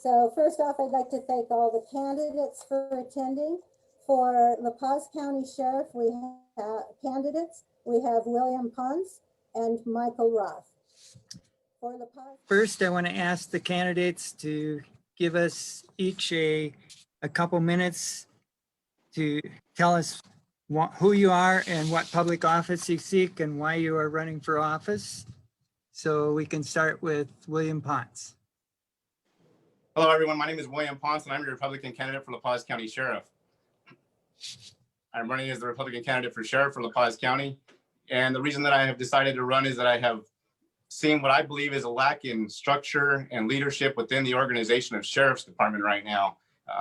So first off, I'd like to thank all the candidates for attending. For La Paz County Sheriff, we have candidates. We have William Ponce and Michael Roth. For La Paz. First, I want to ask the candidates to give us each a couple minutes to tell us who you are and what public office you seek and why you are running for office. So we can start with William Ponce. Hello, everyone. My name is William Ponce, and I'm the Republican candidate for La Paz County Sheriff. I'm running as the Republican candidate for Sheriff for La Paz County. And the reason that I have decided to run is that I have seen what I believe is a lack in structure and leadership within the organization of Sheriff's Department right now.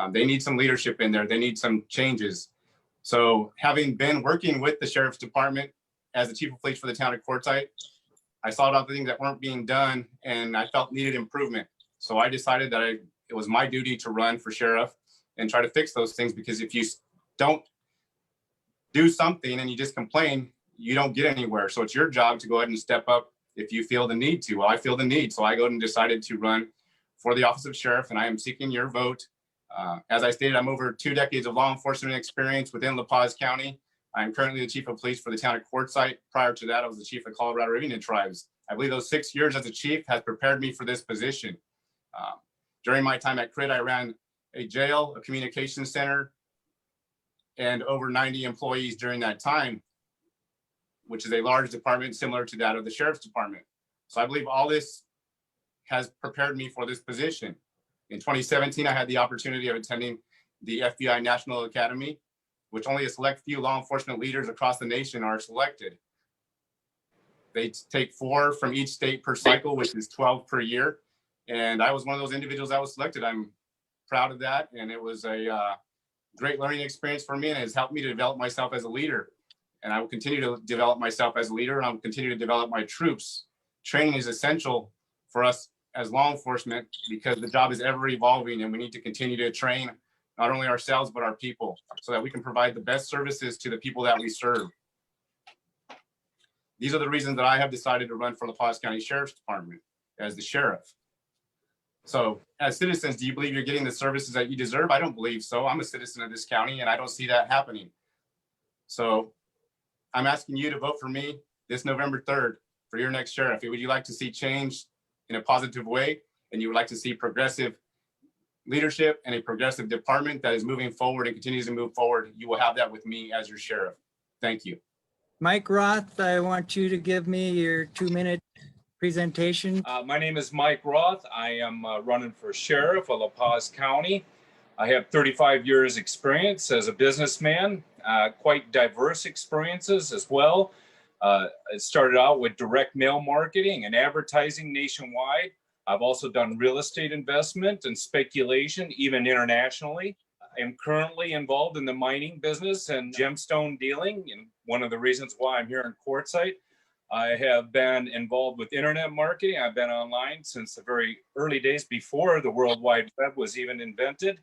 They need some leadership in there. They need some changes. So having been working with the Sheriff's Department as the Chief of Police for the town of Quartzsite, I saw all the things that weren't being done and I felt needed improvement. So I decided that it was my duty to run for sheriff and try to fix those things, because if you don't do something and you just complain, you don't get anywhere. So it's your job to go ahead and step up if you feel the need to. Well, I feel the need. So I go and decided to run for the office of sheriff, and I am seeking your vote. As I stated, I'm over 2 decades of law enforcement experience within La Paz County. I'm currently the Chief of Police for the town of Quartzsite. Prior to that, I was the Chief of Colorado River Indian Tribes. I believe those 6 years as a chief has prepared me for this position. During my time at CRIT, I ran a jail, a communication center, and over 90 employees during that time, which is a large department similar to that of the Sheriff's Department. So I believe all this has prepared me for this position. In 2017, I had the opportunity of attending the FBI National Academy, which only a select few law enforcement leaders across the nation are selected. They take 4 from each state per cycle, which is 12 per year. And I was one of those individuals that was selected. I'm proud of that. And it was a great learning experience for me, and it has helped me to develop myself as a leader. And I will continue to develop myself as a leader, and I will continue to develop my troops. Training is essential for us as law enforcement because the job is ever evolving, and we need to continue to train not only ourselves, but our people so that we can provide the best services to the people that we serve. These are the reasons that I have decided to run for La Paz County Sheriff's Department as the sheriff. So as citizens, do you believe you're getting the services that you deserve? I don't believe so. I'm a citizen of this county and I don't see that happening. So I'm asking you to vote for me this November 3rd for your next sheriff. Would you like to see change in a positive way, and you would like to see progressive leadership and a progressive department that is moving forward and continues to move forward, you will have that with me as your sheriff. Thank you. Mike Roth, I want you to give me your 2-minute presentation. My name is Mike Roth. I am running for sheriff of La Paz County. I have 35 years experience as a businessman, quite diverse experiences as well. It started out with direct mail marketing and advertising nationwide. I've also done real estate investment and speculation, even internationally. I am currently involved in the mining business and gemstone dealing, and one of the reasons why I'm here in Quartzsite. I have been involved with internet marketing. I've been online since the very early days before the World Wide Web was even invented.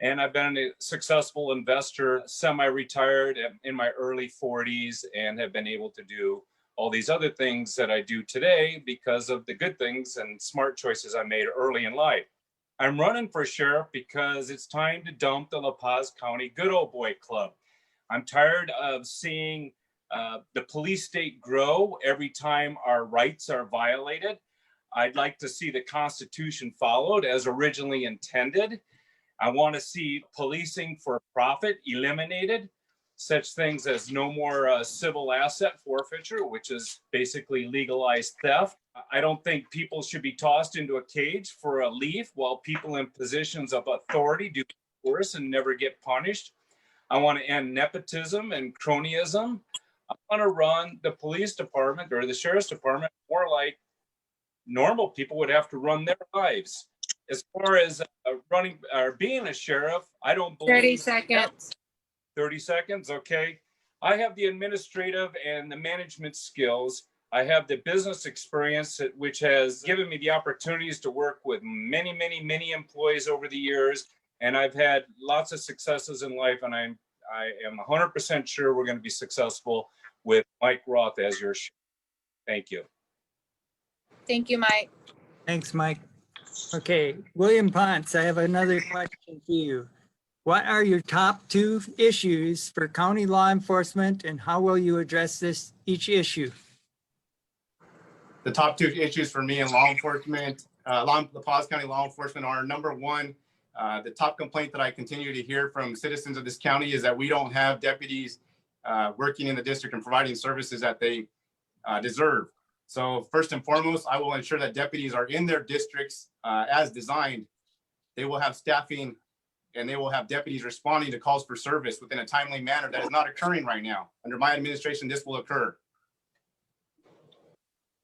And I've been a successful investor, semi-retired in my early 40s, and have been able to do all these other things that I do today because of the good things and smart choices I made early in life. I'm running for sheriff because it's time to dump the La Paz County Good Old Boy Club. I'm tired of seeing the police state grow every time our rights are violated. I'd like to see the Constitution followed as originally intended. I want to see policing for profit eliminated, such things as no more civil asset forfeiture, which is basically legalized theft. I don't think people should be tossed into a cage for a leaf while people in positions of authority do worse and never get punished. I want to end nepotism and cronyism. I want to run the police department or the sheriff's department more like normal people would have to run their lives. As far as running or being a sheriff, I don't believe 30 seconds. 30 seconds, okay. I have the administrative and the management skills. I have the business experience, which has given me the opportunities to work with many employees over the years. And I've had lots of successes in life, and I am 100% sure we're going to be successful with Mike Roth as your sheriff. Thank you. Thank you, Mike. Thanks, Mike. Okay, William Ponce, I have another question for you. What are your top two issues for county law enforcement and how will you address each issue? The top two issues for me in law enforcement, La Paz County law enforcement are number one, the top complaint that I continue to hear from citizens of this county is that we don't have deputies working in the district and providing services that they deserve. So first and foremost, I will ensure that deputies are in their districts as designed. They will have staffing and they will have deputies responding to calls for service within a timely manner. That is not occurring right now. Under my administration, this will occur.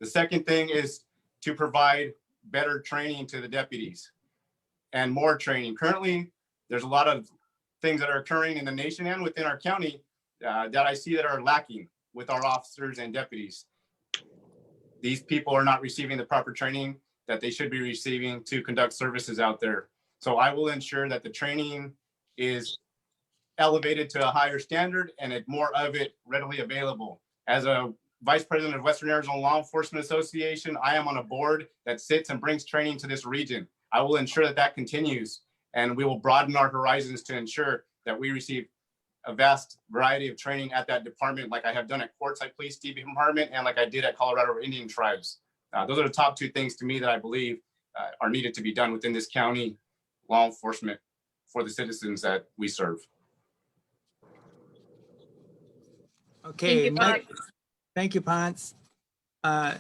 The second thing is to provide better training to the deputies and more training. Currently, there's a lot of things that are occurring in the nation and within our county that I see that are lacking with our officers and deputies. These people are not receiving the proper training that they should be receiving to conduct services out there. So I will ensure that the training is elevated to a higher standard and more of it readily available. As a Vice President of Western Arizona Law Enforcement Association, I am on a board that sits and brings training to this region. I will ensure that that continues, and we will broaden our horizons to ensure that we receive a vast variety of training at that department, like I have done at Quartzsite Police Department and like I did at Colorado Indian Tribes. Those are the top two things to me that I believe are needed to be done within this county law enforcement for the citizens that we serve. Okay, Mike. Thank you, Ponce. Mike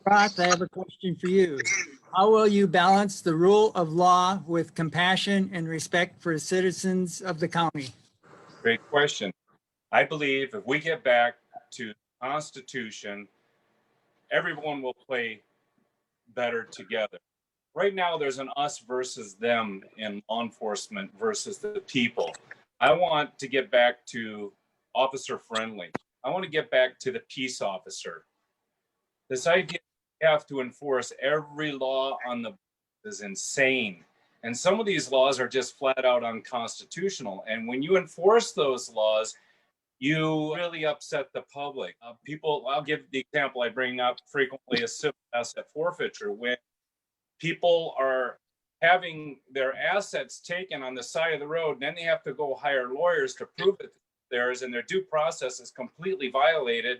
Roth, I have a question for you. How will you balance the rule of law with compassion and respect for citizens of the county? Great question. I believe if we get back to the Constitution, everyone will play better together. Right now, there's an us versus them in law enforcement versus the people. I want to get back to officer friendly. I want to get back to the peace officer. This idea you have to enforce every law on the is insane. And some of these laws are just flat out unconstitutional. And when you enforce those laws, you really upset the public. I'll give the example I bring up frequently is civil asset forfeiture. When people are having their assets taken on the side of the road, and then they have to go hire lawyers to prove it theirs, and their due process is completely violated.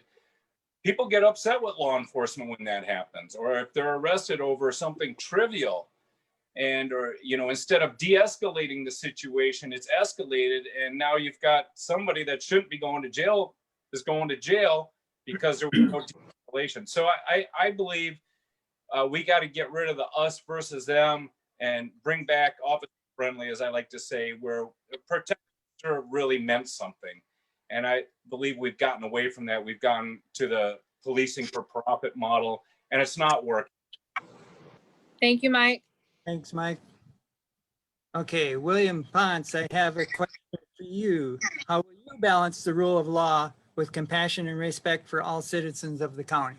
People get upset with law enforcement when that happens, or if they're arrested over something trivial. Or instead of de-escalating the situation, it's escalated, and now you've got somebody that shouldn't be going to jail is going to jail because there was no de-escalation. So I believe we got to get rid of the us versus them and bring back officer friendly, as I like to say, where protection really meant something. And I believe we've gotten away from that. We've gone to the policing for profit model, and it's not working. Thank you, Mike. Thanks, Mike. Okay, William Ponce, I have a question for you. How will you balance the rule of law with compassion and respect for all citizens of the county?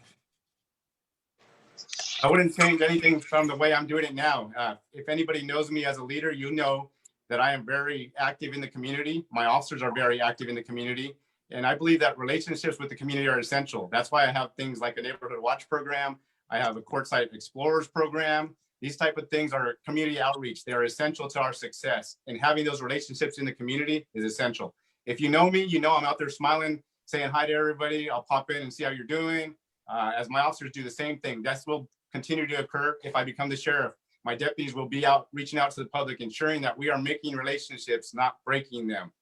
I wouldn't change anything from the way I'm doing it now. If anybody knows me as a leader, you know that I am very active in the community. My officers are very active in the community. And I believe that relationships with the community are essential. That's why I have things like a neighborhood watch program. I have a Quartzsite Explorers program. These type of things are community outreach. They're essential to our success. And having those relationships in the community is essential. If you know me, you know I'm out there smiling, saying hi to everybody. I'll pop in and see how you're doing. As my officers do the same thing. That will continue to occur if I become the sheriff. My deputies will be out reaching out to the public, ensuring that we are making relationships, not breaking them.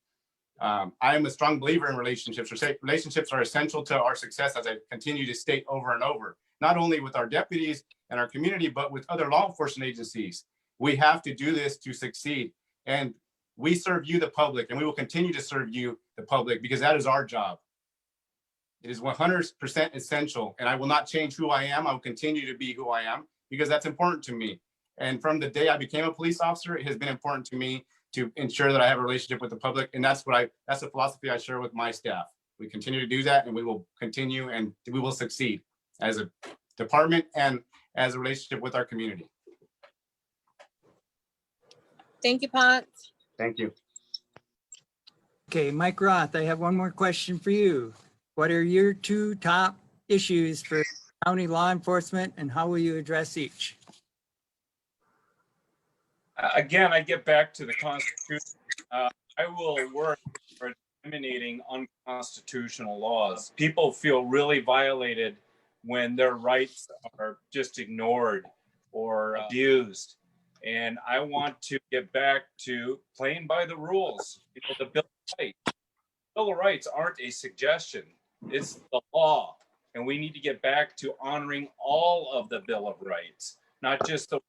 I am a strong believer in relationships. Relationships are essential to our success, as I continue to state over and over, not only with our deputies and our community, but with other law enforcement agencies. We have to do this to succeed. And we serve you, the public, and we will continue to serve you, the public, because that is our job. It is 100% essential, and I will not change who I am. I will continue to be who I am because that's important to me. And from the day I became a police officer, it has been important to me to ensure that I have a relationship with the public. And that's the philosophy I share with my staff. We continue to do that, and we will continue, and we will succeed as a department and as a relationship with our community. Thank you, Ponce. Thank you. Okay, Mike Roth, I have one more question for you. What are your two top issues for county law enforcement and how will you address each? Again, I get back to the Constitution. I will work for eliminating unconstitutional laws. People feel really violated when their rights are just ignored or abused. And I want to get back to playing by the rules. You know, the Bill of Rights aren't a suggestion, it's the law. And we need to get back to honoring all of the Bill of Rights, not just the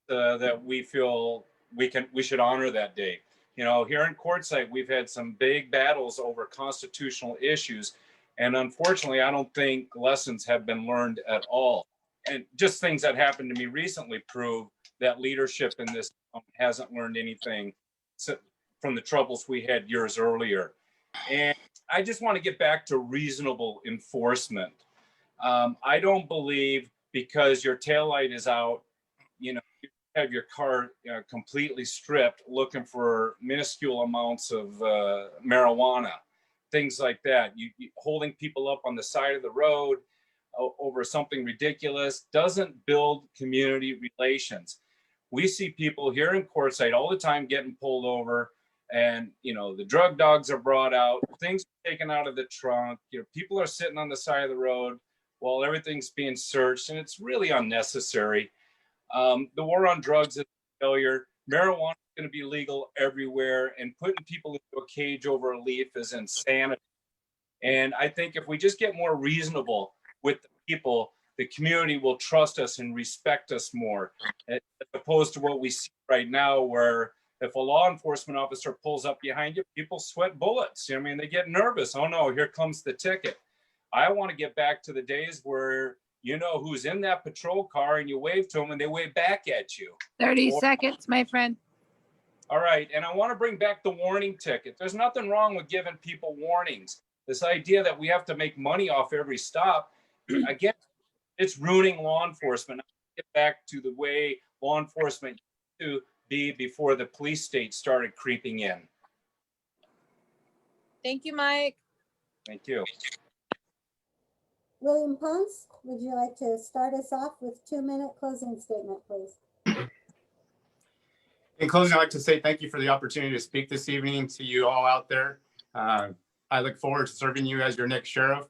that we feel we should honor that day. You know, here in Quartzsite, we've had some big battles over constitutional issues. And unfortunately, I don't think lessons have been learned at all. And just things that happened to me recently prove that leadership in this hasn't learned anything from the troubles we had years earlier. And I just want to get back to reasonable enforcement. I don't believe because your taillight is out, you know, you have your car completely stripped looking for minuscule amounts of marijuana, things like that. You holding people up on the side of the road over something ridiculous doesn't build community relations. We see people here in Quartzsite all the time getting pulled over, and you know, the drug dogs are brought out, things are taken out of the trunk, you know, people are sitting on the side of the road while everything's being searched, and it's really unnecessary. The war on drugs is a failure. Marijuana is going to be legal everywhere, and putting people into a cage over a leaf is insanity. And I think if we just get more reasonable with the people, the community will trust us and respect us more, as opposed to what we see right now, where if a law enforcement officer pulls up behind you, people sweat bullets. You know what I mean? They get nervous. Oh no, here comes the ticket. I want to get back to the days where you know who's in that patrol car and you wave to them and they wave back at you. 30 seconds, my friend. All right. And I want to bring back the warning ticket. There's nothing wrong with giving people warnings. This idea that we have to make money off every stop, again, it's ruining law enforcement. I get back to the way law enforcement used to be before the police state started creeping in. Thank you, Mike. Thank you. William Ponce, would you like to start us off with 2-minute closing statement, please? In closing, I'd like to say thank you for the opportunity to speak this evening to you all out there. I look forward to serving you as your next sheriff.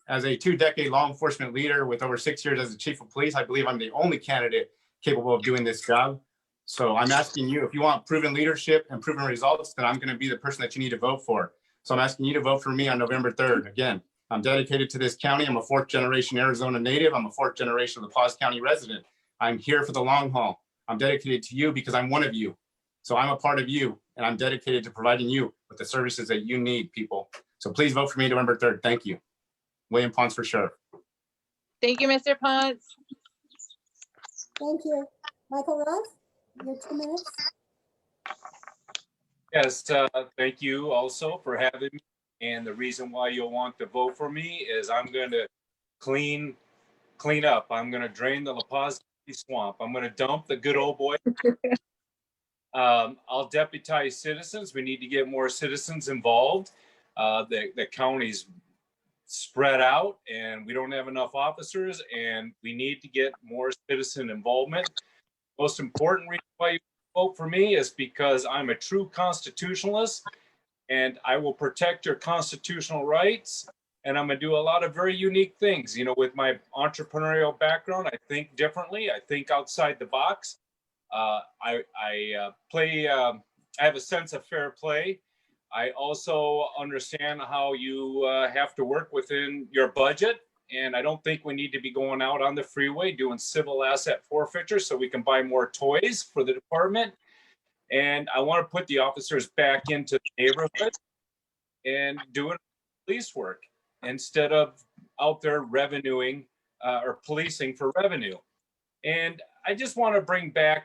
As a 2-decade law enforcement leader with over 6 years as the chief of police, I believe I'm the only candidate capable of doing this job. So I'm asking you, if you want proven leadership and proven results, then I'm going to be the person that you need to vote for. So I'm asking you to vote for me on November 3rd. Again, I'm dedicated to this county. I'm a 4th-generation Arizona native. I'm a 4th-generation La Paz County resident. I'm here for the long haul. I'm dedicated to you because I'm one of you. So I'm a part of you, and I'm dedicated to providing you with the services that you need, people. So please vote for me November 3rd. Thank you. William Ponce for sheriff. Thank you, Mr. Ponce. Thank you. Michael Roth, your 2 minutes. Yes, thank you also for having me. And the reason why you'll want to vote for me is I'm going to clean up. I'm going to drain the La Paz swamp. I'm going to dump the good old boy. I'll deputize citizens. We need to get more citizens involved. The county's spread out and we don't have enough officers, and we need to get more citizen involvement. Most important reason why you vote for me is because I'm a true constitutionalist, and I will protect your constitutional rights. And I'm going to do a lot of very unique things. You know, with my entrepreneurial background, I think differently. I think outside the box. I have a sense of fair play. I also understand how you have to work within your budget. And I don't think we need to be going out on the freeway doing civil asset forfeiture so we can buy more toys for the department. And I want to put the officers back into the neighborhood and doing police work instead of out there revenuing or policing for revenue. And I just want to bring us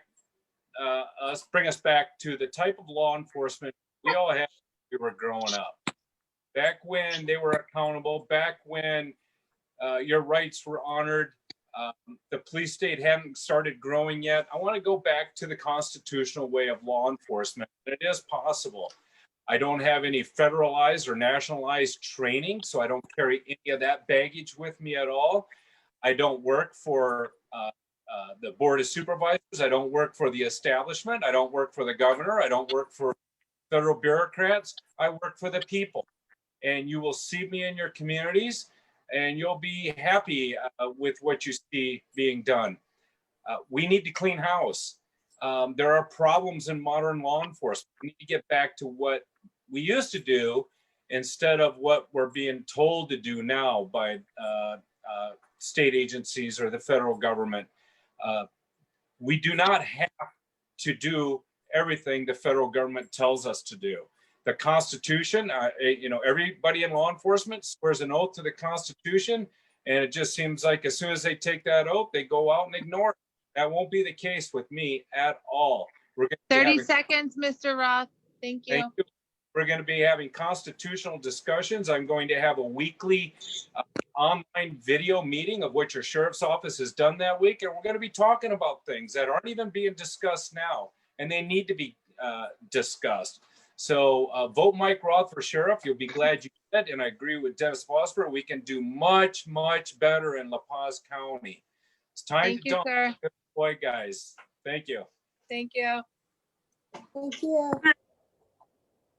back to the type of law enforcement we all had when we were growing up. Back when they were accountable, back when your rights were honored, the police state hadn't started growing yet. I want to go back to the constitutional way of law enforcement. It is possible. I don't have any federalized or nationalized training, so I don't carry any of that baggage with me at all. I don't work for the Board of Supervisors. I don't work for the establishment. I don't work for the governor. I don't work for federal bureaucrats. I work for the people. And you will see me in your communities, and you'll be happy with what you see being done. We need to clean house. There are problems in modern law enforcement. We need to get back to what we used to do instead of what we're being told to do now by state agencies or the federal government. We do not have to do everything the federal government tells us to do. The Constitution, everybody in law enforcement swears an oath to the Constitution, and it just seems like as soon as they take that oath, they go out and ignore it. That won't be the case with me at all. We're going to 30 seconds, Mr. Roth. Thank you. Thank you. We're going to be having constitutional discussions. I'm going to have a weekly online video meeting of what your sheriff's office has done that week. And we're going to be talking about things that aren't even being discussed now, and they need to be discussed. So vote Mike Roth for sheriff. You'll be glad you did. And I agree with Dennis Vosper. We can do much, much better in La Paz County. It's time Thank to you, don't sir. boy, guys. Thank you. Thank you. Thank you.